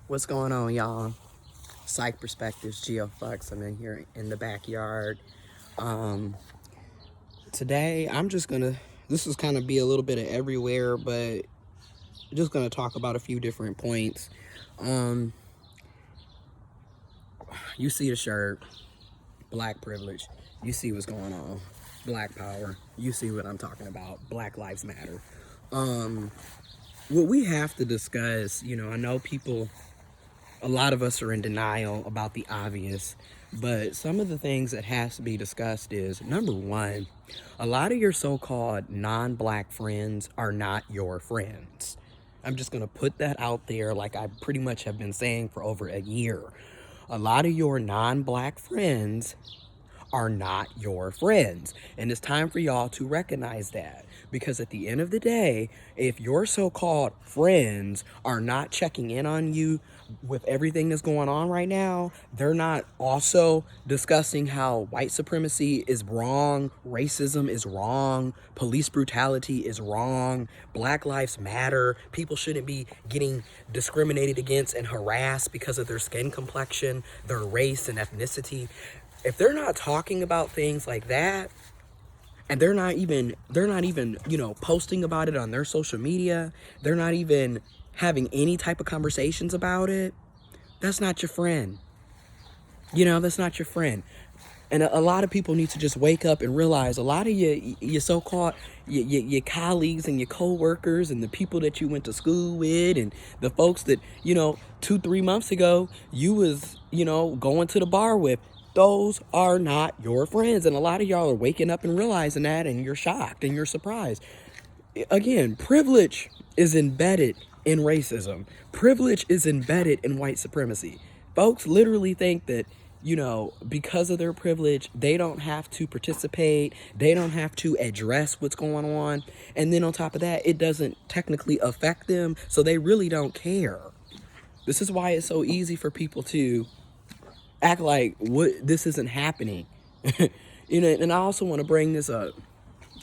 What's going on, y'all? Psych Perspectives, GeoFlux. I'm in here in the backyard. Um, Today, I'm just gonna. This is kind of be a little bit of everywhere, but just gonna talk about a few different points. Um, you see the shirt, Black privilege. You see what's going on, Black power. You see what I'm talking about, Black Lives Matter. Um, what we have to discuss, I know people. A lot of us are in denial about the obvious, but some of the things that has to be discussed is, number one, a lot of your so-called non-black friends are not your friends. I'm just going to put that out there like I pretty much have been saying for over a year. A lot of your non-black friends are not your friends. And it's time for y'all to recognize that. Because at the end of the day, if your so-called friends are not checking in on you with everything that's going on right now, they're not also discussing how white supremacy is wrong, racism is wrong, police brutality is wrong, Black Lives Matter, people shouldn't be getting discriminated against and harassed because of their skin complexion, their race and ethnicity. If they're not talking about things like that, and they're not even posting about it on their social media, they're not even having any type of conversations about it, that's not your friend. That's not your friend. And a lot of people need to just wake up and realize a lot of your so-called your colleagues and your co-workers and the people that you went to school with and the folks that 2-3 months ago you was going to the bar with, those are not your friends. And a lot of y'all are waking up and realizing that, and you're shocked and you're surprised. Again, privilege is embedded in racism. Privilege is embedded in white supremacy. Folks literally think that, because of their privilege, they don't have to participate, they don't have to address what's going on. And then on top of that, it doesn't technically affect them, so they really don't care. This is why it's so easy for people to act like this isn't happening. And I also want to bring this up.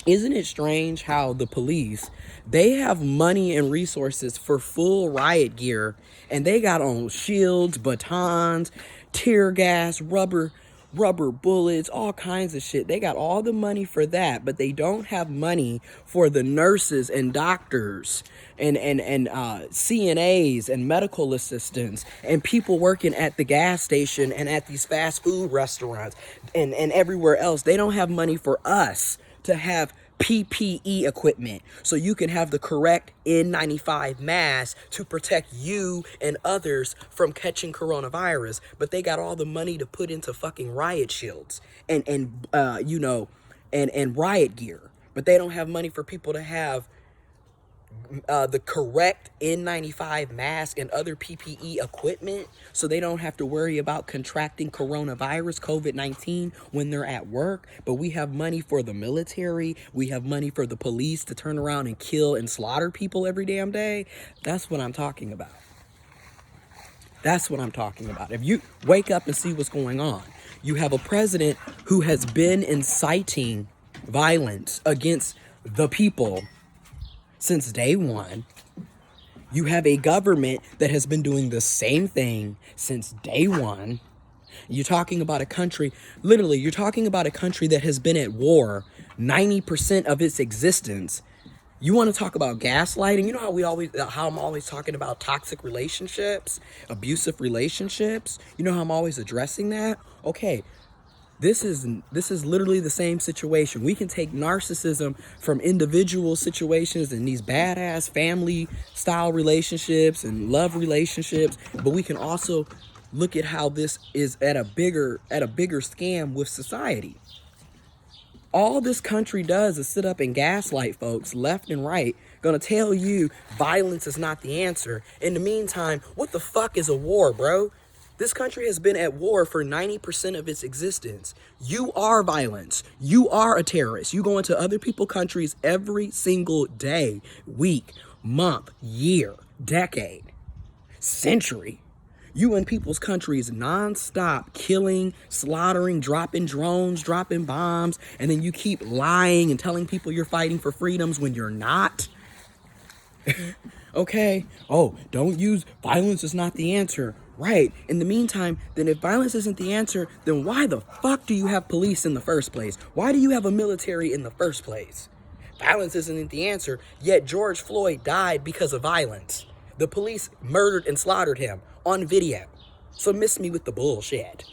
Isn't it strange how the police, they have money and resources for full riot gear, and they got on shields, batons, tear gas, rubber bullets, all kinds of shit. They got all the money for that, but they don't have money for the nurses and doctors and CNAs and medical assistants and people working at the gas station and at these fast food restaurants and everywhere else. They don't have money for us to have PPE equipment so you can have the correct N95 mask to protect you and others from catching coronavirus, but they got all the money to put into fucking riot shields and riot gear, but they don't have money for people to have the correct N95 mask and other PPE equipment so they don't have to worry about contracting coronavirus, COVID-19, when they're at work. But we have money for the military. We have money for the police to turn around and kill and slaughter people every damn day. That's what I'm talking about. That's what I'm talking about. If you wake up and see what's going on, you have a president who has been inciting violence against the people since day one. You have a government that has been doing the same thing since day one. You're talking about a country, literally, you're talking about a country that has been at war 90% of its existence. You want to talk about gaslighting? You know how I'm always talking about toxic relationships, abusive relationships? You know how I'm always addressing that? Okay. This is literally the same situation. We can take narcissism from individual situations and these badass family style relationships and love relationships, but we can also look at how this is at a bigger scam with society. All this country does is sit up and gaslight folks left and right, gonna tell you violence is not the answer. In the meantime, what the fuck is a war, bro? This country has been at war for 90% of its existence. You are violence. You are a terrorist. You go into other people's countries every single day, week, month, year, decade, century. You in people's countries nonstop killing, slaughtering, dropping drones, dropping bombs, and then you keep lying and telling people you're fighting for freedoms when you're not. Okay? Oh, don't use violence is not the answer. Right. In the meantime, then if violence isn't the answer, then why the fuck do you have police in the first place? Why do you have a military in the first place? Violence isn't the answer, yet George Floyd died because of violence. The police murdered and slaughtered him on video. So miss me with the bullshit.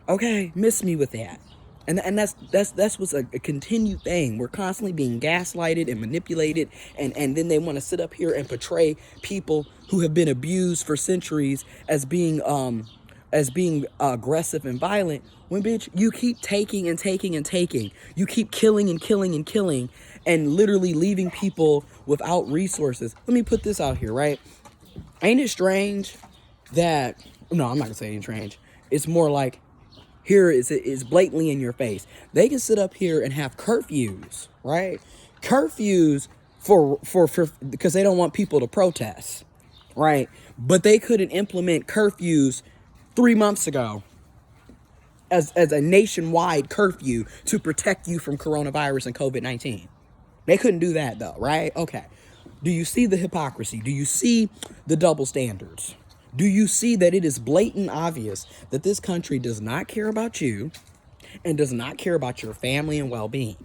Okay, miss me with that. And that's what's a continued thing. We're constantly being gaslighted and manipulated, and then they want to sit up here and portray people who have been abused for centuries as being aggressive and violent. When, bitch, you keep taking and taking and taking. You keep killing and killing and killing, and literally leaving people without resources. Let me put this out here, right? Ain't it strange that, no, I'm not gonna say ain't strange. It's more like, here is blatantly in your face. They can sit up here and have curfews, right? Curfews for because they don't want people to protest, right? But they couldn't implement curfews 3 months ago as a nationwide curfew to protect you from coronavirus and COVID-19. They couldn't do that though, right? Okay. Do you see the hypocrisy? Do you see the double standards? Do you see that it is blatant obvious that this country does not care about you and does not care about your family and well-being?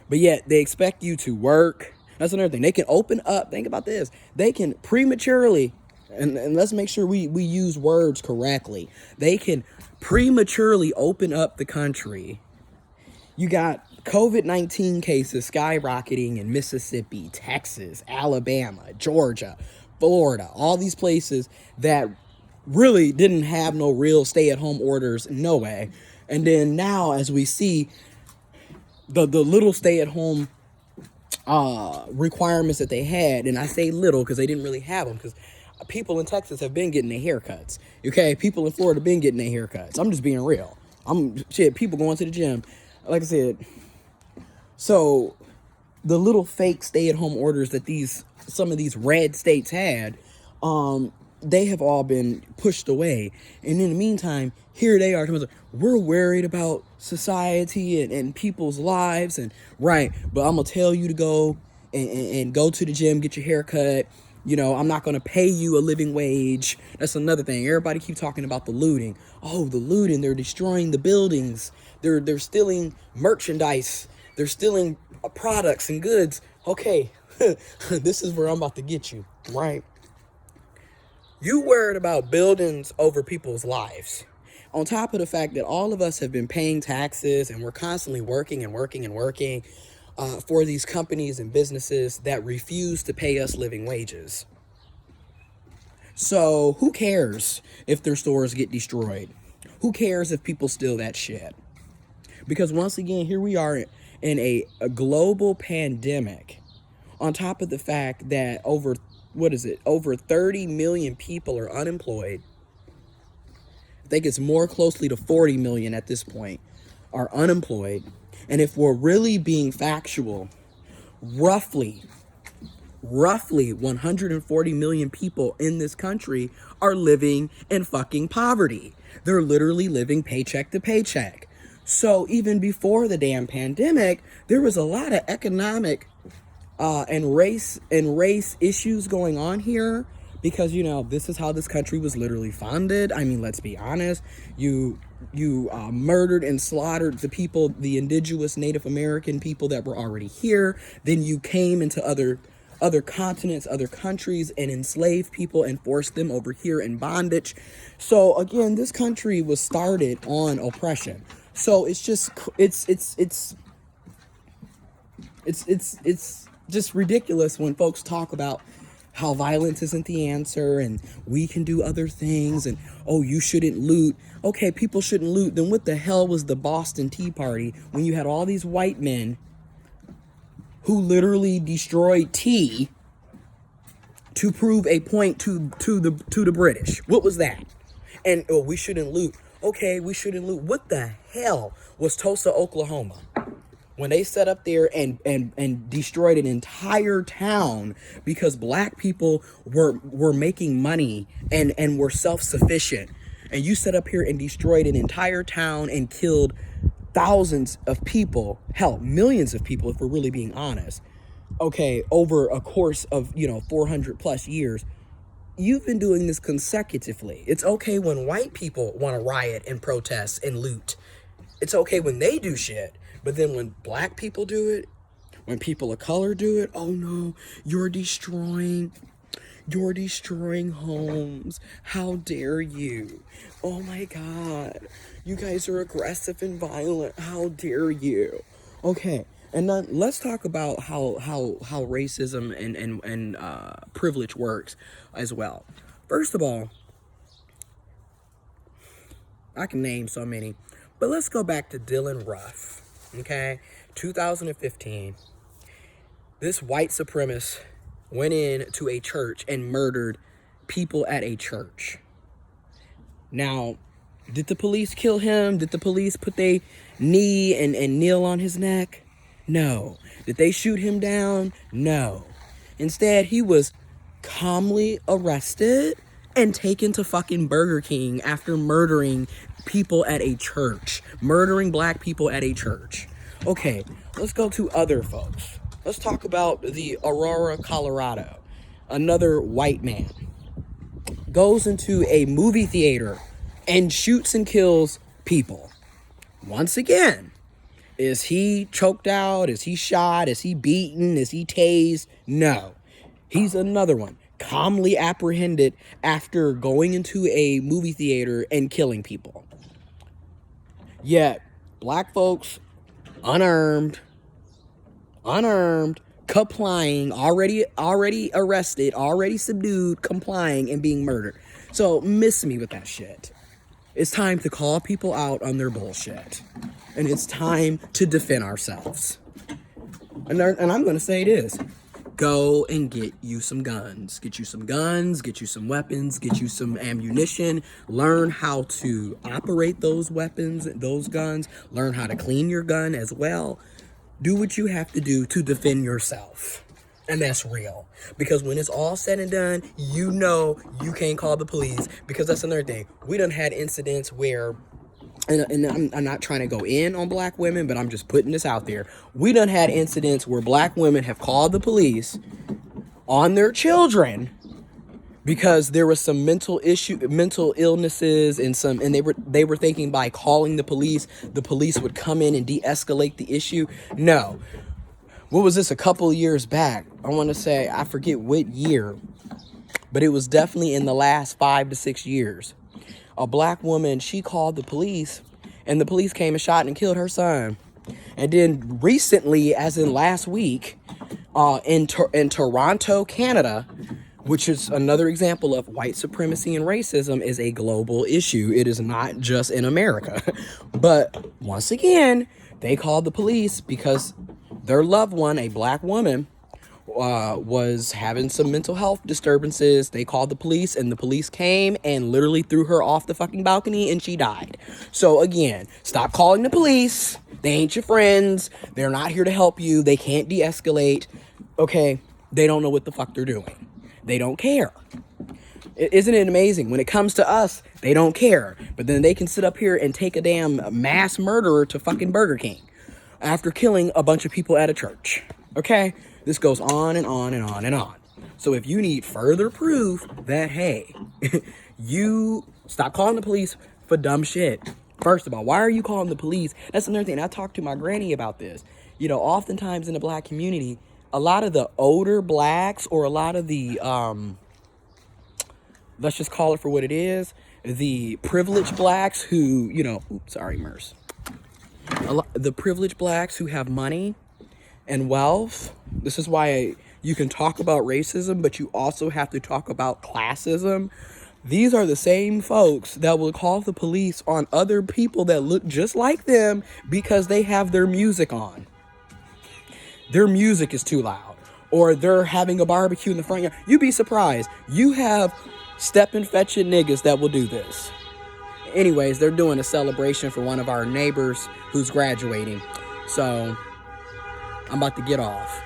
But yet they expect you to work. That's another thing. They can open up. Think about this. They can prematurely, and let's make sure we use words correctly. They can prematurely open up the country. You got COVID-19 cases skyrocketing in Mississippi, Texas, Alabama, Georgia, Florida, all these places that really didn't have no real stay-at-home orders, no way. And then now, as we see the little stay-at-home requirements that they had, and I say little because they didn't really have them, because people in Texas have been getting their haircuts. Okay, people in Florida have been getting their haircuts. I'm just being real. People going to the gym. Like I said, so the little fake stay-at-home orders that some of these red states had, they have all been pushed away. And in the meantime, here they are. We're worried about society and people's lives. And right, but I'm going to tell you to go and go to the gym, get your hair cut. You know, I'm not going to pay you a living wage. That's another thing. Everybody keep talking about the looting. Oh, the looting. They're destroying the buildings. They're stealing merchandise. They're stealing products and goods. Okay, this is where I'm about to get you, right? You worried about buildings over people's lives. On top of the fact that all of us have been paying taxes and we're constantly working and working and working for these companies and businesses that refuse to pay us living wages. So who cares if their stores get destroyed? Who cares if people steal that shit? Because once again, here we are in a global pandemic, on top of the fact that over 30 million people are unemployed. I think it's more closely to 40 million at this point are unemployed. And if we're really being factual, roughly 140 million people in this country are living in fucking poverty. They're literally living paycheck to paycheck. So even before the damn pandemic, there was a lot of economic and race issues going on here, because, you know, this is how this country was literally funded. I mean, let's be honest. You murdered and slaughtered the people, the indigenous Native American people that were already here. Then you came into other continents, other countries, and enslaved people and forced them over here in bondage. So again, this country was started on oppression. So it's just it's just ridiculous when folks talk about how violence isn't the answer and we can do other things, and oh, you shouldn't loot. Okay, people shouldn't loot. Then what the hell was the Boston Tea Party when you had all these white men who literally destroyed tea to prove a point to the British? What was that? And oh, we shouldn't loot. Okay, we shouldn't loot. What the hell was Tulsa, Oklahoma, when they set up there and destroyed an entire town because black people were making money and were self-sufficient? And you set up here and destroyed an entire town and killed thousands of people, hell, millions of people, if we're really being honest. okay, over a course of, 400 plus years, you've been doing this consecutively. It's okay when white people want to riot and protest and loot. It's okay when they do shit. But then when black people do it, when people of color do it, oh no, you're destroying homes. How dare you? Oh my God. You guys are aggressive and violent. How dare you? Okay. And then let's talk about how racism and privilege works as well. First of all, I can name so many, but let's go back to Dylan Ruff. Okay, 2015. This white supremacist went into a church and murdered people at a church. Now, did the police kill him? Did the police put their knee and kneel on his neck? No. Did they shoot him down? No. Instead, he was calmly arrested and taken to fucking Burger King after murdering people at a church. Murdering black people at a church. Okay, let's go to other folks. Let's talk about the Aurora, Colorado. Another white man goes into a movie theater and shoots and kills people. Once again, is he choked out? Is he shot? Is he beaten? Is he tased? No. He's another one. Calmly apprehended after going into a movie theater and killing people. Yet, black folks, unarmed, complying, already arrested, already subdued, complying, and being murdered. So, miss me with that shit. It's time to call people out on their bullshit. And it's time to defend ourselves. And I'm going to say this. Go and get you some guns. Get you some guns, get you some weapons, get you some ammunition. Learn how to operate those weapons, those guns. Learn how to clean your gun as well. Do what you have to do to defend yourself. And that's real. Because when it's all said and done, you know you can't call the police. Because that's another thing. We done had incidents where, and I'm not trying to go in on black women, but I'm just putting this out there. We done had incidents where black women have called the police on their children because there was some mental illnesses and they were thinking by calling the police would come in and de-escalate the issue. No. What was this, a couple years back? I want to say, I forget what year, but it was definitely in the last 5 to 6 years. A black woman, she called the police, and the police came and shot and killed her son. And then recently, as in last week, in Toronto, Canada, which is another example of white supremacy and racism, is a global issue. It is not just in America. But once again, they called the police because their loved one, a black woman, was having some mental health disturbances. They called the police, and the police came and literally threw her off the fucking balcony, and she died. So again, stop calling the police. They ain't your friends. They're not here to help you. They can't de-escalate. Okay, they don't know what the fuck they're doing. They don't care. Isn't it amazing? When it comes to us, they don't care. But then they can sit up here and take a damn mass murderer to fucking Burger King after killing a bunch of people at a church. Okay? This goes on and on and on and on. So if you need further proof that, hey, you stop calling the police for dumb shit. First of all, why are you calling the police? That's another thing. I talked to my granny about this. Oftentimes in the black community, a lot of the older blacks, or a lot of the, let's just call it for what it is, the privileged blacks who, Merce. The privileged blacks who have money and wealth. This is why you can talk about racism, but you also have to talk about classism. These are the same folks that will call the police on other people that look just like them because they have their music on. Their music is too loud. Or they're having a barbecue in the front yard. You'd be surprised. You have stepping fetching niggas that will do this. Anyways, they're doing a celebration for one of our neighbors who's graduating. So, I'm about to get off.